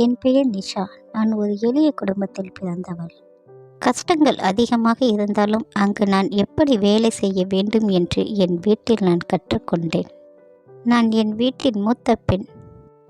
என் பெயர் நிஷா. நான் ஒரு எளிய குடும்பத்தில் பிறந்தவள். கஷ்டங்கள் அதிகமாக இருந்தாலும் அங்கு நான் எப்படி வேலை செய்ய வேண்டும் என்று என் வீட்டில் நான் கற்றுக்கொண்டேன். நான் என் வீட்டின் மூத்த பெண்.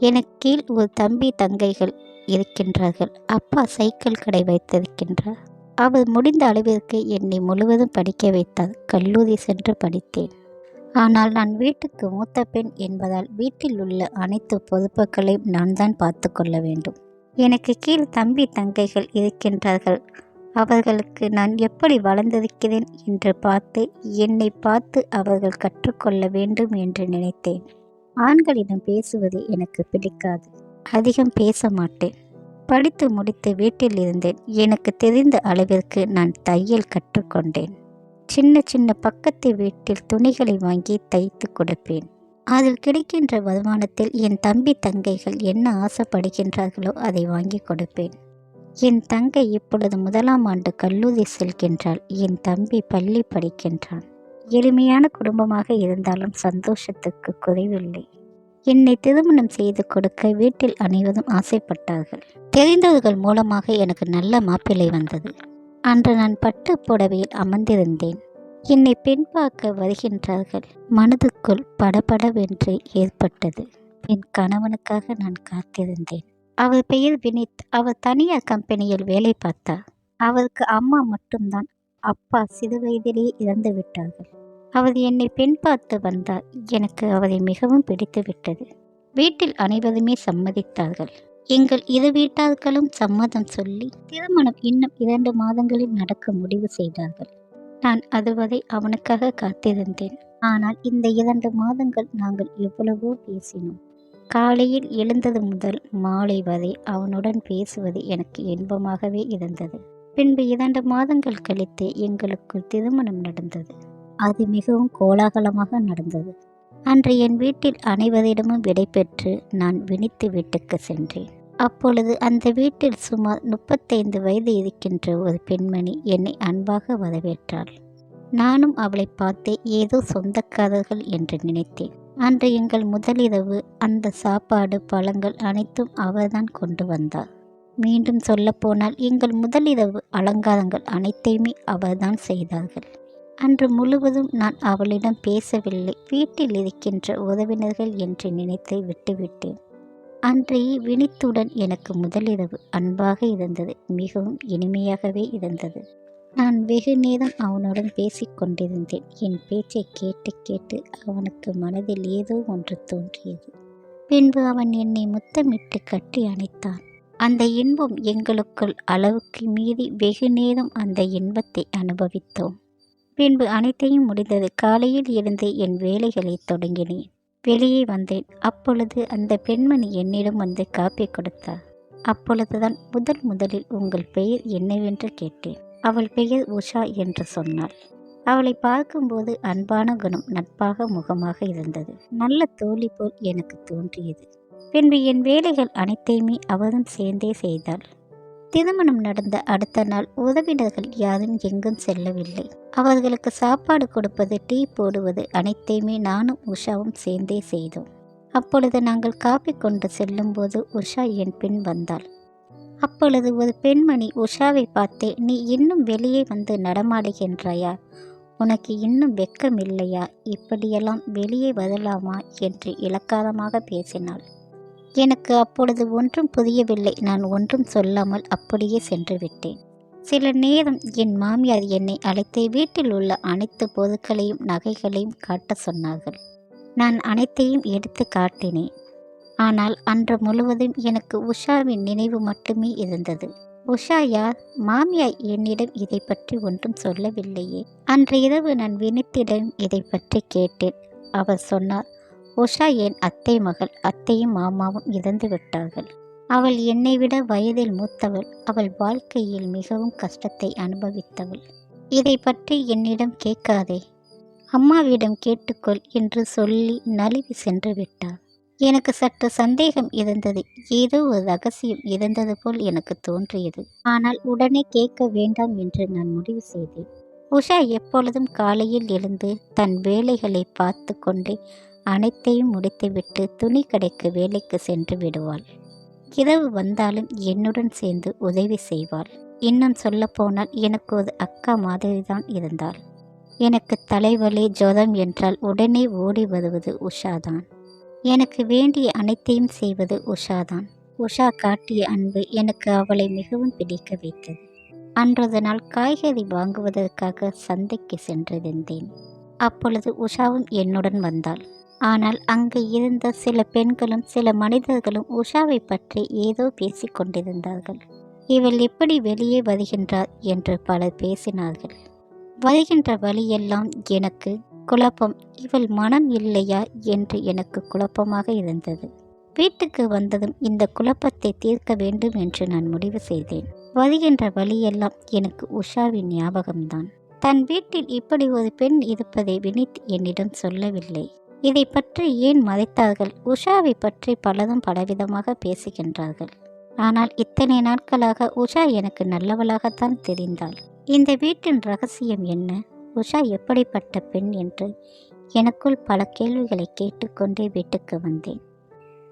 எனக்கு கீழ் ஒரு தம்பி தங்கைகள் இருக்கின்றார்கள். அப்பா சைக்கிள் கடை வைத்திருக்கின்றார். அவர் முடிந்த அளவிற்கு என்னை முழுவதும் படிக்க வைத்தார். கல்லூரி சென்று படித்தேன். ஆனால் நான் வீட்டுக்கு மூத்த பெண் என்பதால் வீட்டில் உள்ள அனைத்து பொறுப்புகளையும் நான் தான் பார்த்து கொள்ள வேண்டும். எனக்கு கீழ் தம்பி தங்கைகள் இருக்கின்றார்கள். அவர்களுக்கு நான் எப்படி வளர்ந்திருக்கிறேன் என்று பார்த்து என்னை பார்த்து அவர்கள் கற்றுக்கொள்ள வேண்டும் என்று நினைத்தேன். ஆண்களிடம் பேசுவது எனக்கு பிடிக்காது. அதிகம் பேச மாட்டேன். படித்து முடித்து வீட்டில் இருந்தேன். எனக்கு தெரிந்த அளவிற்கு நான் தையல் கற்றுக்கொண்டேன். சின்ன சின்ன பக்கத்து வீட்டில் துணிகளை வாங்கி தைத்து கொடுப்பேன். அதில் கிடைக்கின்ற வருமானத்தில் என் தம்பி தங்கைகள் என்ன ஆசைப்படுகின்றார்களோ அதை வாங்கி கொடுப்பேன். என் தங்கை இப்பொழுது 1ஆம் ஆண்டு கல்லூரி செல்கின்றாள். என் தம்பி பள்ளி படிக்கின்றான். எளிமையான குடும்பமாக இருந்தாலும் சந்தோஷத்துக்கு குறைவில்லை. என்னை திருமணம் செய்து கொடுக்க வீட்டில் அனைவரும் ஆசைப்பட்டார்கள். தெரிந்தவர்கள் மூலமாக எனக்கு நல்ல மாப்பிள்ளை வந்தது. அன்று நான் பட்டு புடவையில் அமர்ந்திருந்தேன். என்னை பெண் பார்க்க வருகின்றார்கள். மனதுக்குள் படபடவென்று ஏற்பட்டது. என் கணவனுக்காக நான் காத்திருந்தேன். அவர் பெயர் வினித். அவர் தனியார் கம்பெனியில் வேலை பார்த்தார். அவருக்கு அம்மா மட்டும்தான். அப்பா சிறு வயதிலேயே இறந்து விட்டார்கள். அவர் என்னை பெண் பார்த்து வந்தார். எனக்கு அவரை மிகவும் பிடித்து விட்டது. வீட்டில் அனைவருமே சம்மதித்தார்கள். எங்கள் இரு வீட்டார்களும் சம்மதம் சொல்லி திருமணம் இன்னும் 2 மாதங்களில் நடக்க முடிவு செய்தார்கள். நான் அதுவரை அவனுக்காக காத்திருந்தேன். ஆனால் இந்த 2 மாதங்கள் நாங்கள் எவ்வளவோ பேசினோம். காலையில் எழுந்தது முதல் மாலை வரை அவனுடன் பேசுவது எனக்கு இன்பமாகவே இருந்தது. பின்பு 2 மாதங்கள் கழித்து எங்களுக்குள் திருமணம் நடந்தது. அது மிகவும் கோலாகலமாக நடந்தது. அன்று என் வீட்டில் அனைவரிடமும் விடைபெற்று நான் வினித்து வீட்டுக்கு சென்றேன். அப்பொழுது அந்த வீட்டில் சுமார் 35 வயது இருக்கின்ற ஒரு பெண்மணி என்னை அன்பாக வரவேற்றாள். நானும் அவளை பார்த்து ஏதோ சொந்தக்காரர்கள் என்று நினைத்தேன். அன்று எங்கள் முதலிரவு. அந்த சாப்பாடு பழங்கள் அனைத்தும் அவர்தான் கொண்டு வந்தார். மீண்டும் சொல்லப்போனால் எங்கள் முதலிரவு அலங்காரங்கள் அனைத்தையுமே அவர்தான் செய்தார்கள். அன்று முழுவதும் நான் அவளிடம் பேசவில்லை. வீட்டில் இருக்கின்ற உறவினர்கள் என்று நினைத்து விட்டுவிட்டேன். அன்றைய வினித்துடன் எனக்கு முதலிரவு அன்பாக இருந்தது. மிகவும் இனிமையாகவே இருந்தது. நான் வெகு நேரம் அவனுடன் பேசிக்கொண்டிருந்தேன். என் பேச்சை கேட்டு கேட்டு அவனுக்கு மனதில் ஏதோ ஒன்று தோன்றியது. பின்பு அவன் என்னை முத்தமிட்டு கட்டி அணைத்தான். அந்த இன்பம் எங்களுக்குள் அளவுக்கு மீறி வெகு நேரம் அந்த இன்பத்தை அனுபவித்தோம். பின்பு அனைத்தையும் முடிந்தது. காலையில் இருந்து என் வேலைகளை தொடங்கினேன். வெளியே வந்தேன். அப்பொழுது அந்த பெண்மணி என்னிடம் வந்து காப்பி கொடுத்தார். அப்பொழுதுதான் முதலில் உங்கள் பெயர் என்னவென்று கேட்டேன். அவள் பெயர் உஷா என்று சொன்னாள். அவளை பார்க்கும்போது அன்பான குணம், நட்பாக முகமாக இருந்தது. நல்ல தோழி போல் எனக்கு தோன்றியது. பின்பு என் வேலைகள் அனைத்தையுமே அவரும் சேர்ந்தே செய்தாள். திருமணம் நடந்த அடுத்த நாள் உறவினர்கள் யாரும் எங்கும் செல்லவில்லை. அவர்களுக்கு சாப்பாடு கொடுப்பது, டீ போடுவது அனைத்தையுமே நானும் உஷாவும் சேர்ந்தே செய்தோம். அப்பொழுது நாங்கள் காப்பி கொண்டு செல்லும்போது உஷா என் பின் வந்தாள். அப்பொழுது ஒரு பெண்மணி உஷாவை பார்த்து, நீ இன்னும் வெளியே வந்து நடமாடுகின்றாயா? உனக்கு இன்னும் வெட்கம் இல்லையா? இப்படியெல்லாம் வெளியே வரலாமா என்று இலக்காரமாக பேசினாள். எனக்கு அப்பொழுது ஒன்றும் புரியவில்லை. நான் ஒன்றும் சொல்லாமல் அப்படியே சென்று விட்டேன். சில நேரம் என் மாமியார் என்னை அழைத்து வீட்டில் உள்ள அனைத்து பொருட்களையும் நகைகளையும் காட்ட சொன்னார்கள். நான் அனைத்தையும் எடுத்து காட்டினேன். ஆனால் அன்று முழுவதும் எனக்கு உஷாவின் நினைவு மட்டுமே இருந்தது. உஷா யார்? மாமியார் என்னிடம் இதை பற்றி ஒன்றும் சொல்லவில்லையே. அன்று இரவு நான் வினித்திடம் இதை பற்றி கேட்டேன். அவர் சொன்னார், உஷா என் அத்தை மகள். அத்தையும் மாமாவும் இறந்து விட்டார்கள். அவள் என்னை விட வயதில் மூத்தவள். அவள் வாழ்க்கையில் மிகவும் கஷ்டத்தை அனுபவித்தவள். இதை பற்றி என்னிடம் கேட்காதே, அம்மாவிடம் கேட்டுக்கொள் என்று சொல்லி நழுவி சென்று விட்டார். எனக்கு சற்று சந்தேகம் இருந்தது. ஏதோ ஒரு ரகசியம் இருந்தது போல் எனக்கு தோன்றியது. ஆனால் உடனே கேட்க வேண்டாம் என்று நான் முடிவு செய்தேன். உஷா எப்பொழுதும் காலையில் எழுந்து தன் வேலைகளை பார்த்து கொண்டு அனைத்தையும் முடித்துவிட்டு துணி கடைக்கு வேலைக்கு சென்று விடுவாள். இரவு வந்தாலும் என்னுடன் சேர்ந்து உதவி செய்வாள். இன்னும் சொல்லப்போனால் எனக்கு ஒரு அக்கா மாதிரிதான் இருந்தாள். எனக்கு தலைவலி ஜுரம் என்றால் உடனே ஓடி வருவது உஷாதான். எனக்கு வேண்டிய அனைத்தையும் செய்வது உஷாதான். உஷா காட்டிய அன்பு எனக்கு அவளை மிகவும் பிடிக்க வைத்தது. அன்றைய நாள் காய்கறி வாங்குவதற்காக சந்தைக்கு சென்றிருந்தேன். அப்பொழுது உஷாவும் என்னுடன் வந்தாள். ஆனால் அங்கு இருந்த சில பெண்களும் சில மனிதர்களும் உஷாவை பற்றி ஏதோ பேசிக் கொண்டிருந்தார்கள். இவள் எப்படி வெளியே வருகின்றார் என்று பலர் பேசினார்கள். வருகின்ற வழியெல்லாம் எனக்கு குழப்பம். இவள் மனம் இல்லையா என்று எனக்கு குழப்பமாக இருந்தது. வீட்டுக்கு வந்ததும் இந்த குழப்பத்தை தீர்க்க வேண்டும் என்று நான் முடிவு செய்தேன். வருகின்ற வழியெல்லாம் எனக்கு உஷாவின் ஞாபகம்தான். தன் வீட்டில் இப்படி ஒரு பெண் இருப்பதை வினித் என்னிடம் சொல்லவில்லை. இதை பற்றி ஏன் மறைத்தார்கள்? உஷாவை பற்றி பலரும் பலவிதமாக பேசுகின்றார்கள். ஆனால் இத்தனை நாட்களாக உஷா எனக்கு நல்லவளாகத்தான் தெரிந்தாள். இந்த வீட்டின் ரகசியம் என்ன? உஷா எப்படிப்பட்ட பெண் என்று எனக்குள் பல கேள்விகளை கேட்டுக்கொண்டே வீட்டுக்கு வந்தேன்.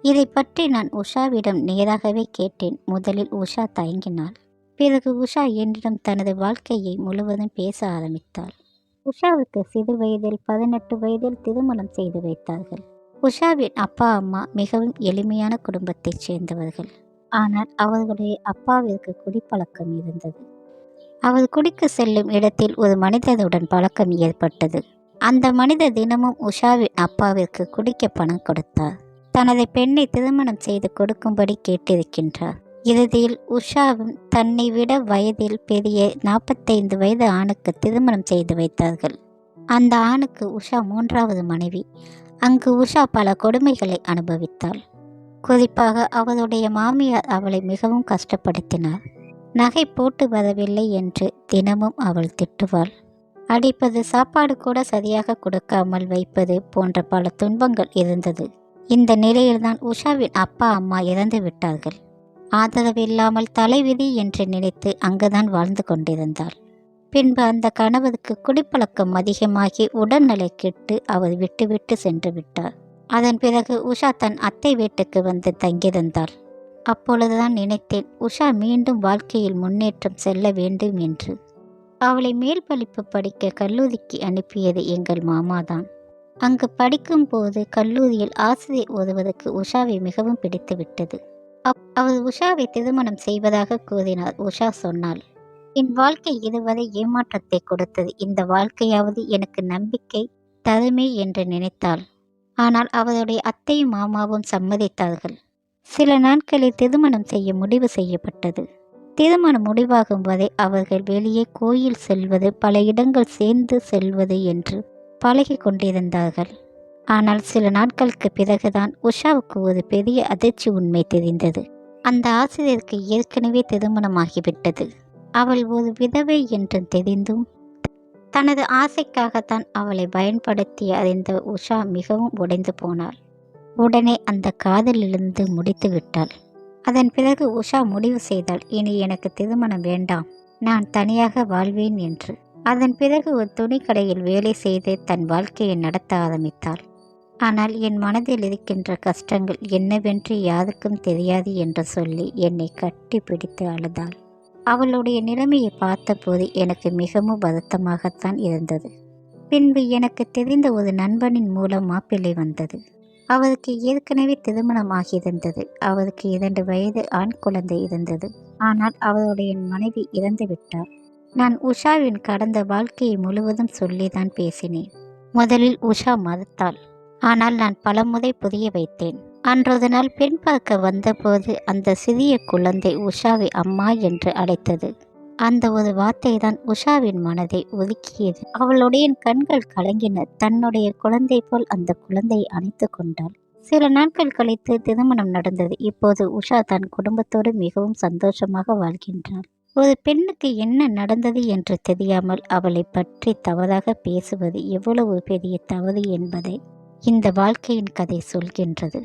இதை பற்றி நான் உஷாவிடம் நேராகவே கேட்டேன். முதலில் உஷா தயங்கினாள். பிறகு உஷா என்னிடம் தனது வாழ்க்கையை முழுவதும் பேச ஆரம்பித்தாள். உஷாவுக்கு சிறு வயதில் 18 வயதில் திருமணம் செய்து வைத்தார்கள். உஷாவின் அப்பா அம்மா மிகவும் எளிமையான குடும்பத்தைச் சேர்ந்தவர்கள். ஆனால் அவர்களுடைய அப்பாவிற்கு குடிப்பழக்கம் இருந்தது. அவர் குடிக்க செல்லும் இடத்தில் ஒரு மனிதனுடன் பழக்கம் ஏற்பட்டது. அந்த மனிதர் தினமும் உஷாவின் அப்பாவிற்கு குடிக்க பணம் கொடுத்தார். தனது பெண்ணை திருமணம் செய்து கொடுக்கும்படி கேட்டிருக்கின்றார். இறுதியில் உஷாவும் தன்னை விட வயதில் பெரிய 45 வயது ஆணுக்கு திருமணம் செய்து வைத்தார்கள். அந்த ஆணுக்கு உஷா 3வது மனைவி. அங்கு உஷா பல கொடுமைகளை அனுபவித்தாள். குறிப்பாக அவளுடைய மாமியார் அவளை மிகவும் கஷ்டப்படுத்தினார். நகை போட்டு வரவில்லை என்று தினமும் அவள் திட்டுவாள். அடிப்பது, சாப்பாடு கூட சரியாக கொடுக்காமல் வைப்பது போன்ற பல துன்பங்கள் இருந்தது. இந்த நிலையில்தான் உஷாவின் அப்பா அம்மா இறந்து விட்டார்கள். ஆதரவில்லாமல் தலைவிதி என்று நினைத்து அங்குதான் வாழ்ந்து கொண்டிருந்தாள். பின்பு அந்த கணவருக்கு குடிப்பழக்கம் அதிகமாகி உடல்நிலை கெட்டு அவர் விட்டுவிட்டு சென்று விட்டார். அதன் பிறகு உஷா தன் அத்தை வீட்டுக்கு வந்து தங்கியிருந்தாள். அப்பொழுதுதான் நினைத்தேன், உஷா மீண்டும் வாழ்க்கையில் முன்னேற்றம் செல்ல வேண்டும் என்று. அவளை மேல் படிப்பு படிக்க கல்லூரிக்கு அனுப்பியது எங்கள் மாமாதான். அங்கு படிக்கும் போது கல்லூரியில் ஆசிரியர் ஒருவருக்கு உஷாவை மிகவும் பிடித்து விட்டது. அவர் உஷாவை திருமணம் செய்வதாக கூறினார். உஷா சொன்னாள், என் வாழ்க்கை இதுவரை ஏமாற்றத்தை கொடுத்தது. இந்த வாழ்க்கையாவது எனக்கு நம்பிக்கை தருமே என்று நினைத்தாள். ஆனால் அவருடைய அத்தையும் மாமாவும் சம்மதித்தார்கள். சில நாட்களில் திருமணம் செய்ய முடிவு செய்யப்பட்டது. திருமணம் முடிவாகும் வரை அவர்கள் வெளியே கோயில் செல்வது, பல இடங்கள் சேர்ந்து செல்வது என்று பழகி கொண்டிருந்தார்கள். ஆனால் சில நாட்களுக்கு பிறகுதான் உஷாவுக்கு ஒரு பெரிய அதிர்ச்சி உண்மை தெரிந்தது. அந்த ஆசிரியருக்கு ஏற்கனவே திருமணமாகிவிட்டது. அவள் ஒரு விதவை என்று தெரிந்தும் தனது ஆசைக்காகத்தான் அவளை பயன்படுத்தி அறிந்த உஷா மிகவும் உடைந்து போனாள். உடனே அந்த காதலிலிருந்து முடித்து விட்டாள். அதன் பிறகு உஷா முடிவு செய்தாள், இனி எனக்கு திருமணம் வேண்டாம், நான் தனியாக வாழ்வேன் என்று. அதன் பிறகு ஒரு துணிக்கடையில் வேலை செய்து தன் வாழ்க்கையை நடத்த ஆரம்பித்தாள். ஆனால் என் மனதில் இருக்கின்ற கஷ்டங்கள் என்னவென்று யாருக்கும் தெரியாது என்று சொல்லி என்னை கட்டி பிடித்து அழுதாள். அவளுடைய நிலைமையை பார்த்தபோது எனக்கு மிகவும் வருத்தமாகத்தான் இருந்தது. பின்பு எனக்கு தெரிந்த ஒரு நண்பனின் மூலம் மாப்பிள்ளை வந்தது. அவருக்கு ஏற்கனவே திருமணமாகியிருந்தது. அவருக்கு 2 வயது ஆண் குழந்தை இருந்தது. ஆனால் அவருடைய மனைவி இறந்து விட்டார். நான் உஷாவின் கடந்த வாழ்க்கையை முழுவதும் சொல்லிதான் பேசினேன். முதலில் உஷா மறுத்தாள். ஆனால் நான் பலமுறை புரிய வைத்தேன். அன்றொரு நாள் பெண் பார்க்க வந்தபோது அந்த சிறிய குழந்தை உஷாவை அம்மா என்று அழைத்தது. அந்த ஒரு வார்த்தை தான் உஷாவின் மனதை ஒதுக்கியது. அவளுடைய கண்கள் கலங்கின. தன்னுடைய குழந்தை போல் அந்த குழந்தையை அணைத்து கொண்டாள். சில நாட்கள் கழித்து திருமணம் நடந்தது. இப்போது உஷா தன் குடும்பத்தோடு மிகவும் சந்தோஷமாக வாழ்கின்றாள். ஒரு பெண்ணுக்கு என்ன நடந்தது என்று தெரியாமல் அவளை பற்றி தவறாக பேசுவது எவ்வளவு பெரிய தவறு என்பதை இந்த வாழ்க்கையின் கதை சொல்கின்றது.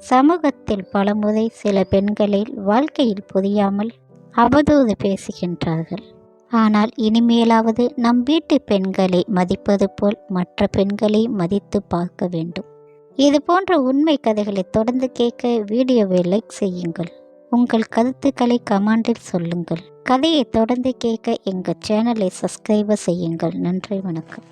சமூகத்தில் பலமுறை சில பெண்களில் வாழ்க்கையில் புரியாமல் அவதூறு பேசுகின்றார்கள். ஆனால் இனிமேலாவது நம் வீட்டு பெண்களை மதிப்பது போல் மற்ற பெண்களை மதித்து பார்க்க வேண்டும். இது போன்ற உண்மை கதைகளை தொடர்ந்து கேட்க வீடியோவை லைக் செய்யுங்கள். உங்கள் கருத்துக்களை கமெண்டில் சொல்லுங்கள். கதையை தொடர்ந்து கேட்க எங்கள் சேனலை சப்ஸ்கிரைப் செய்யுங்கள். நன்றி, வணக்கம்.